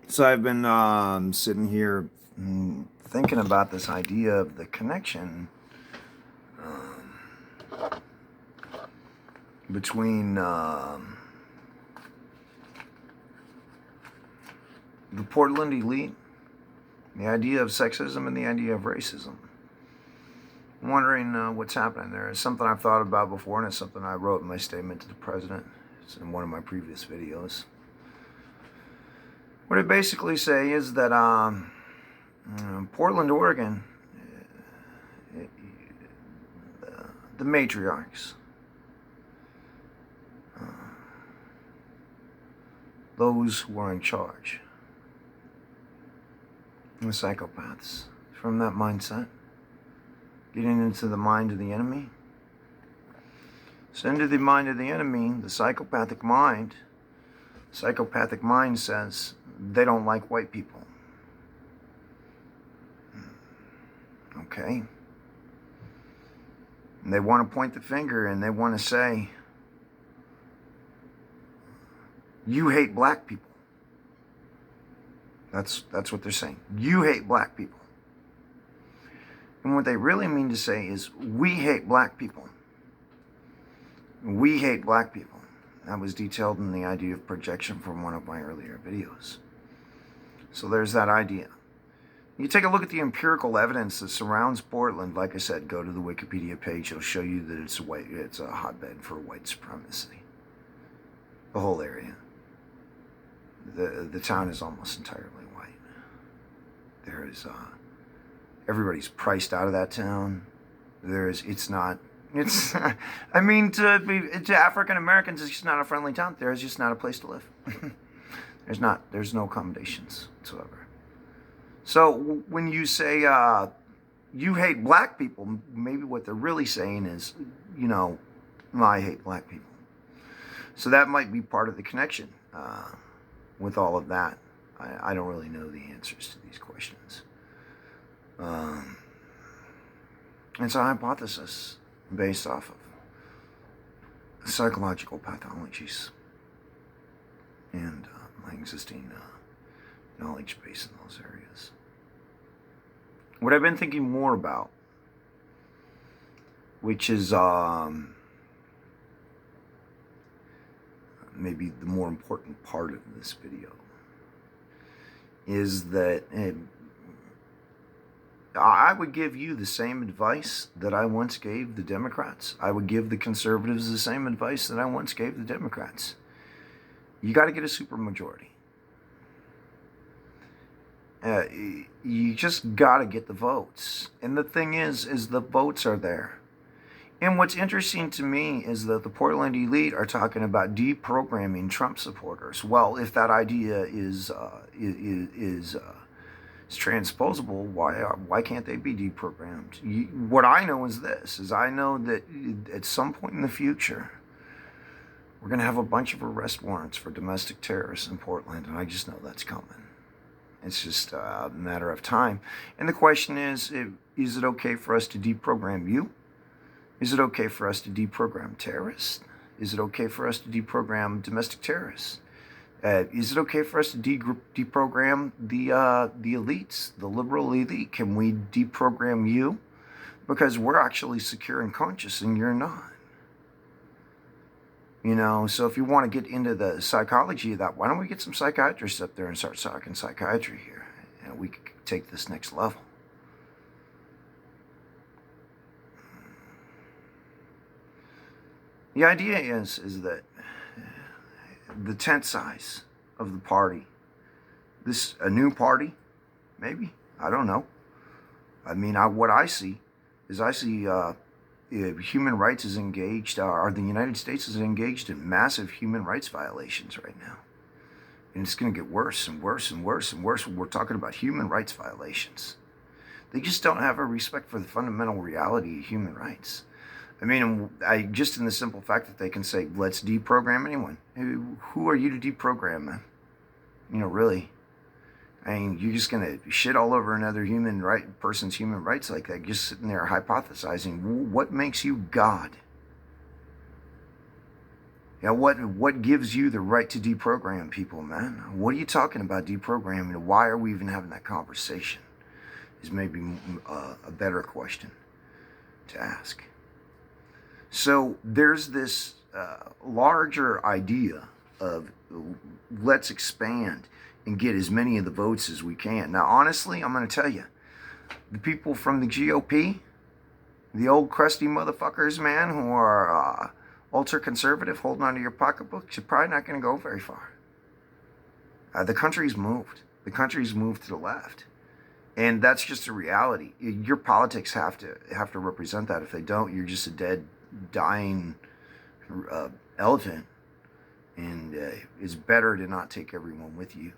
So I've been sitting here thinking about this idea of the connection between the Portland elite, the idea of sexism, and the idea of racism. I'm wondering what's happening there. It's something I've thought about before, and it's something I wrote in my statement to the president. It's in one of my previous videos. What I basically say is that Portland, Oregon, the matriarchs, those who are in charge, the psychopaths, from that mindset, getting into the mind of the enemy. So into the mind of the enemy, the psychopathic mind says they don't like white people. Okay? And they want to point the finger and they want to say, you hate black people. That's what they're saying. You hate black people. And what they really mean to say is, we hate black people. We hate black people. That was detailed in the idea of projection from one of my earlier videos. So there's that idea. You take a look at the empirical evidence that surrounds Portland. Like I said, go to the Wikipedia page. It'll show you that it's a hotbed for white supremacy. The whole area. The town is almost entirely white. There is everybody's priced out of that town. I mean, to African Americans, it's just not a friendly town. There's just not a place to live. There's no accommodations whatsoever. So when you say you hate black people, maybe what they're really saying is, I hate black people. So that might be part of the connection with all of that. I don't really know the answers to these questions. It's a hypothesis based off of psychological pathologies and my existing knowledge base in those areas. What I've been thinking more about, which is maybe the more important part of this video, is that I would give you the same advice that I once gave the Democrats. I would give the conservatives the same advice that I once gave the Democrats. You got to get a supermajority. You just got to get the votes. And the thing is the votes are there. And what's interesting to me is that the Portland elite are talking about deprogramming Trump supporters. Well, if that idea is transposable, why can't they be deprogrammed? What I know is this: I know that at some point in the future, we're going to have a bunch of arrest warrants for domestic terrorists in Portland, and I just know that's coming. It's just a matter of time. And the question is it okay for us to deprogram you? Is it okay for us to deprogram terrorists? Is it okay for us to deprogram domestic terrorists? Is it okay for us to deprogram the elites, the liberal elite? Can we deprogram you? Because we're actually secure and conscious and you're not. So if you want to get into the psychology of that, why don't we get some psychiatrists up there and start talking psychiatry here? And we could take this next level. The idea is that the tent size of the party, a new party, maybe, I don't know. I mean, what I see is human rights is engaged, or the United States is engaged in massive human rights violations right now. And it's going to get worse and worse and worse and worse when we're talking about human rights violations. They just don't have a respect for the fundamental reality of human rights. I mean, just in the simple fact that they can say, let's deprogram anyone. Who are you to deprogram, man? Really. I mean, you're just going to shit all over another person's human rights like that, just sitting there hypothesizing. What makes you God? You know, what gives you the right to deprogram people, man? What are you talking about deprogramming? Why are we even having that conversation? Is maybe a better question to ask. So there's this larger idea of let's expand and get as many of the votes as we can. Now, honestly, I'm going to tell you, the people from the GOP, the old crusty motherfuckers, man, who are ultra-conservative, holding onto your pocketbooks, you're probably not going to go very far. The country's moved. The country's moved to the left. And that's just a reality. Your politics have to represent that. If they don't, you're just a dead, dying elephant. And it's better to not take everyone with you.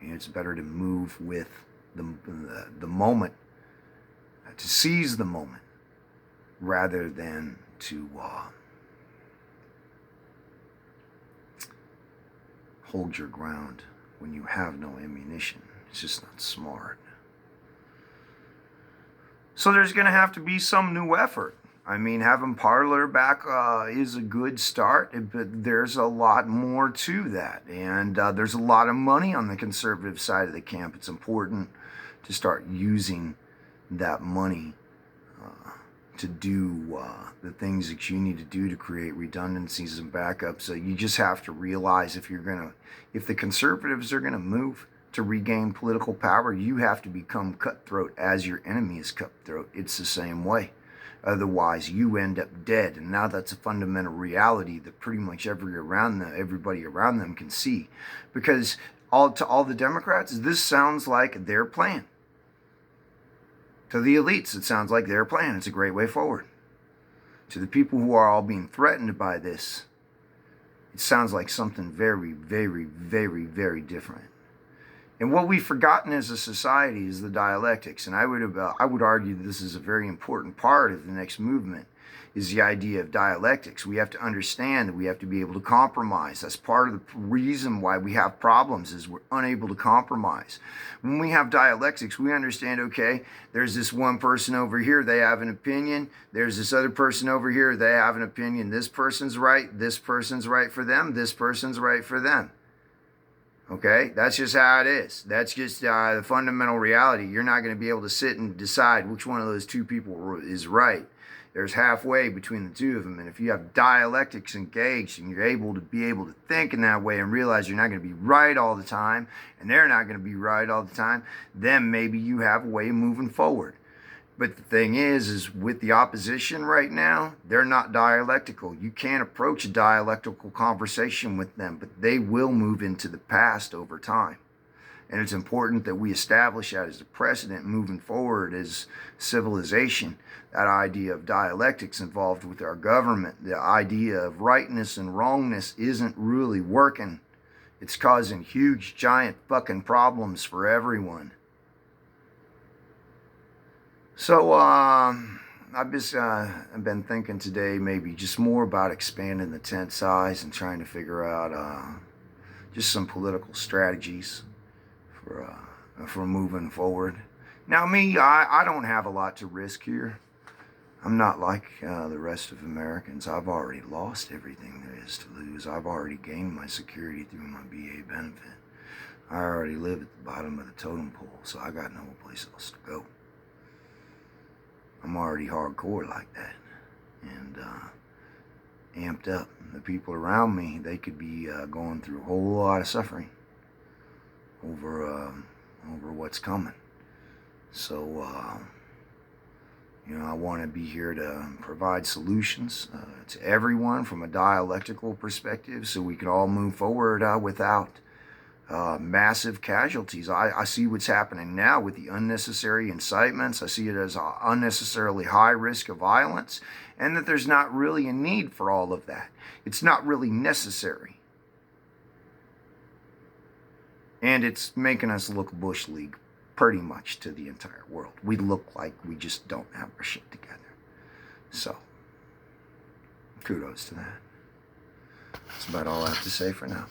It's better to move with the moment, to seize the moment, rather than to hold your ground when you have no ammunition. It's just not smart. So there's going to have to be some new effort. I mean, having Parler back is a good start, but there's a lot more to that. And there's a lot of money on the conservative side of the camp. It's important to start using that money to do the things that you need to do to create redundancies and backups. So you just have to realize if the conservatives are gonna move to regain political power, you have to become cutthroat as your enemy is cutthroat. It's the same way. Otherwise, you end up dead. And now that's a fundamental reality that pretty much everybody around them can see. Because to all the Democrats, this sounds like their plan. To the elites, it sounds like their plan. It's a great way forward. To the people who are all being threatened by this, it sounds like something very, very, very, very different. And what we've forgotten as a society is the dialectics. And I would argue that this is a very important part of the next movement, is the idea of dialectics. We have to understand that we have to be able to compromise. That's part of the reason why we have problems, is we're unable to compromise. When we have dialectics, we understand, okay, there's this one person over here, they have an opinion. There's this other person over here, they have an opinion. This person's right for them, this person's right for them. Okay, that's just how it is. That's just the fundamental reality. You're not going to be able to sit and decide which one of those two people is right. There's halfway between the two of them. And if you have dialectics engaged and you're able to think in that way and realize you're not going to be right all the time and they're not going to be right all the time, then maybe you have a way of moving forward. But the thing is with the opposition right now, they're not dialectical. You can't approach a dialectical conversation with them, but they will move into the past over time. And it's important that we establish that as a precedent moving forward as civilization. That idea of dialectics involved with our government, the idea of rightness and wrongness isn't really working. It's causing huge, giant fucking problems for everyone. So I've been thinking today maybe just more about expanding the tent size and trying to figure out just some political strategies for moving forward. Now me, I don't have a lot to risk here. I'm not like the rest of Americans. I've already lost everything there is to lose. I've already gained my security through my VA benefit. I already live at the bottom of the totem pole, so I got no place else to go. I'm already hardcore like that, and amped up. The people around me, they could be going through a whole lot of suffering over what's coming. So, I want to be here to provide solutions to everyone from a dialectical perspective, so we can all move forward without massive casualties. I see what's happening now with the unnecessary incitements. I see it as an unnecessarily high risk of violence, and that there's not really a need for all of that. It's not really necessary. And it's making us look Bush League pretty much to the entire world. We look like we just don't have our shit together. So, kudos to that. That's about all I have to say for now.